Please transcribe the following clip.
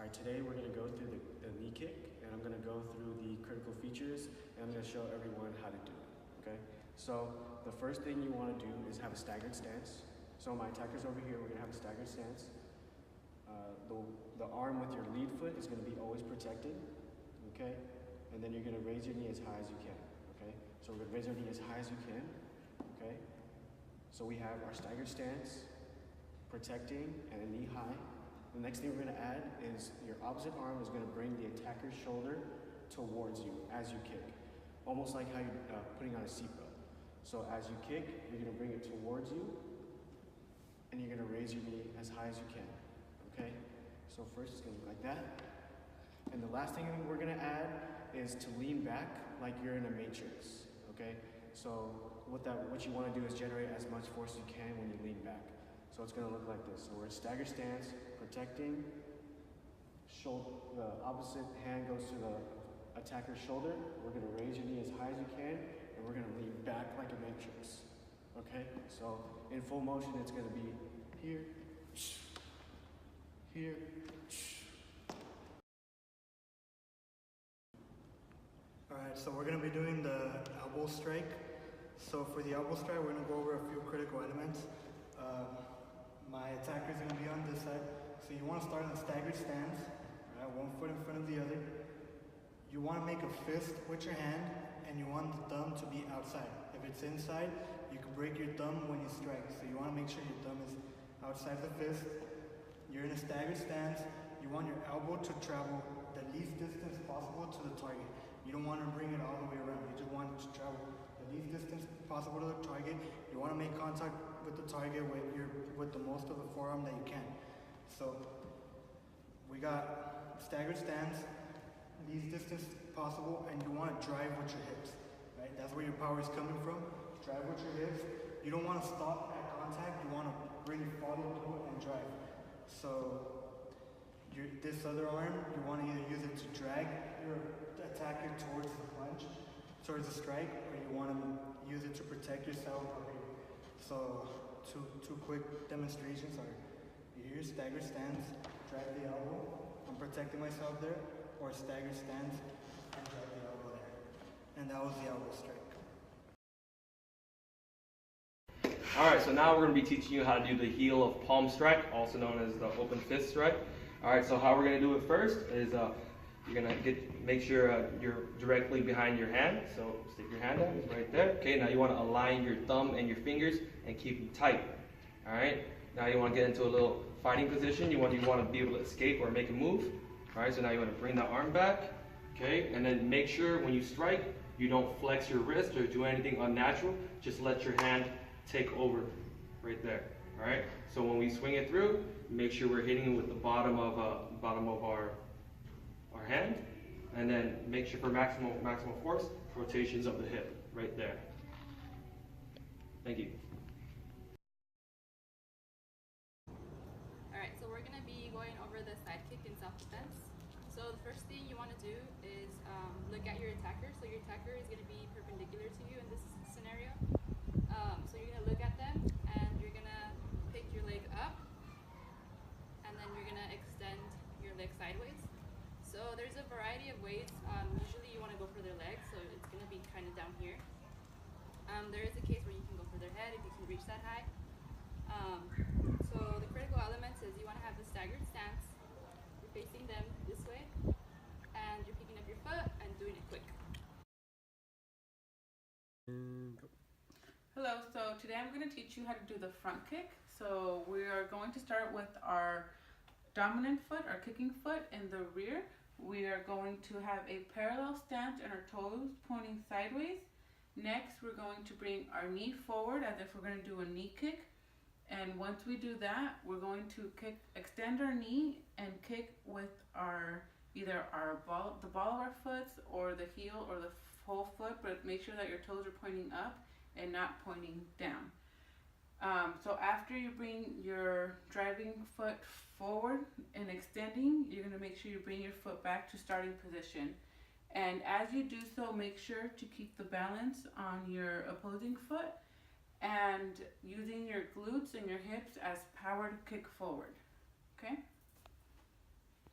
Alright, today we're going to go through the knee kick, and I'm going to go through the critical features, and I'm going to show everyone how to do it, okay? So, the first thing you want to do is have a staggered stance. So my attacker's over here, we're going to have a staggered stance. The arm with your lead foot is going to be always protected, okay? And then you're going to raise your knee as high as you can, okay? So we're going to raise our knee as high as you can, okay? So we have our staggered stance, protecting, and a knee high. The next thing we're going to add is your opposite arm is going to bring the attacker's shoulder towards you as you kick. Almost like how you're putting on a seatbelt. So as you kick, you're going to bring it towards you, and you're going to raise your knee as high as you can. Okay? So first it's going to look like that. And the last thing we're going to add is to lean back like you're in a matrix. Okay? So what you want to do is generate as much force as you can when you lean back. So it's going to look like this. So we're in staggered stance, protecting, the opposite hand goes to the attacker's shoulder. We're going to raise your knee as high as you can, and we're going to lean back like a matrix. Okay? So in full motion, it's going to be here, here. Alright, so we're going to be doing the elbow strike. So for the elbow strike, we're going to go over a few critical elements. My attacker is going to be on this side. So you want to start in a staggered stance, right? One foot in front of the other. You want to make a fist with your hand, and you want the thumb to be outside. If it's inside, you can break your thumb when you strike. So you want to make sure your thumb is outside the fist. You're in a staggered stance. You want your elbow to travel the least distance possible to the target. You don't want to bring it all the way around. You just want it to travel the least distance possible to the target. You want to make contact with the target with the most of the forearm that you can. So we got staggered stance, least distance possible, and you want to drive with your hips. Right? That's where your power is coming from. Drive with your hips. You don't want to stop at contact. You want to really follow through and drive. So this other arm, you want to either use it to drag your attacker towards the punch, towards the strike, or you want to use it to protect yourself. So two quick demonstrations are here, stagger stance, drag the elbow, I'm protecting myself there, or stagger stance and drag the elbow there. And that was the elbow strike. Alright, so now we're going to be teaching you how to do the heel of palm strike, also known as the open fist strike. Alright, so how we're going to do it first is you're going to make sure you're directly behind your hand. So stick your hand out, it's right there. Okay, now you want to align your thumb and your fingers and keep them tight. Alright, now you want to get into a little fighting position. You want to be able to escape or make a move. Alright, so now you want to bring the arm back. Okay, and then make sure when you strike, you don't flex your wrist or do anything unnatural. Just let your hand take over right there. Alright, so when we swing it through, make sure we're hitting it with the bottom of our hand, and then make sure for maximal force, rotations of the hip right there. Thank you. Alright, so we're going to be going over the side kick in self-defense. So the first thing you want to do is look at your attacker. So your attacker is going to be perpendicular to you in this scenario. So you're going to look at them, and you're going to pick your leg up, and then you're going to extend your leg sideways. So there's a variety of ways. Usually you want to go for their legs, so it's going to be kind of down here. There is a case where you can go for their head if you can reach that high. So the critical elements is you want to have the staggered stance. You're facing them this way, and you're picking up your foot and doing it quick. Hello, so today I'm going to teach you how to do the front kick. So we are going to start with our dominant foot, our kicking foot in the rear. We are going to have a parallel stance and our toes pointing sideways. Next, we're going to bring our knee forward as if we're going to do a knee kick. And once we do that, we're going to extend our knee and kick with either the ball of our foot or the heel or the whole foot, but make sure that your toes are pointing up and not pointing down. So after you bring your driving foot forward and extending, you're going to make sure you bring your foot back to starting position. And as you do so, make sure to keep the balance on your opposing foot and using your glutes and your hips as power to kick forward.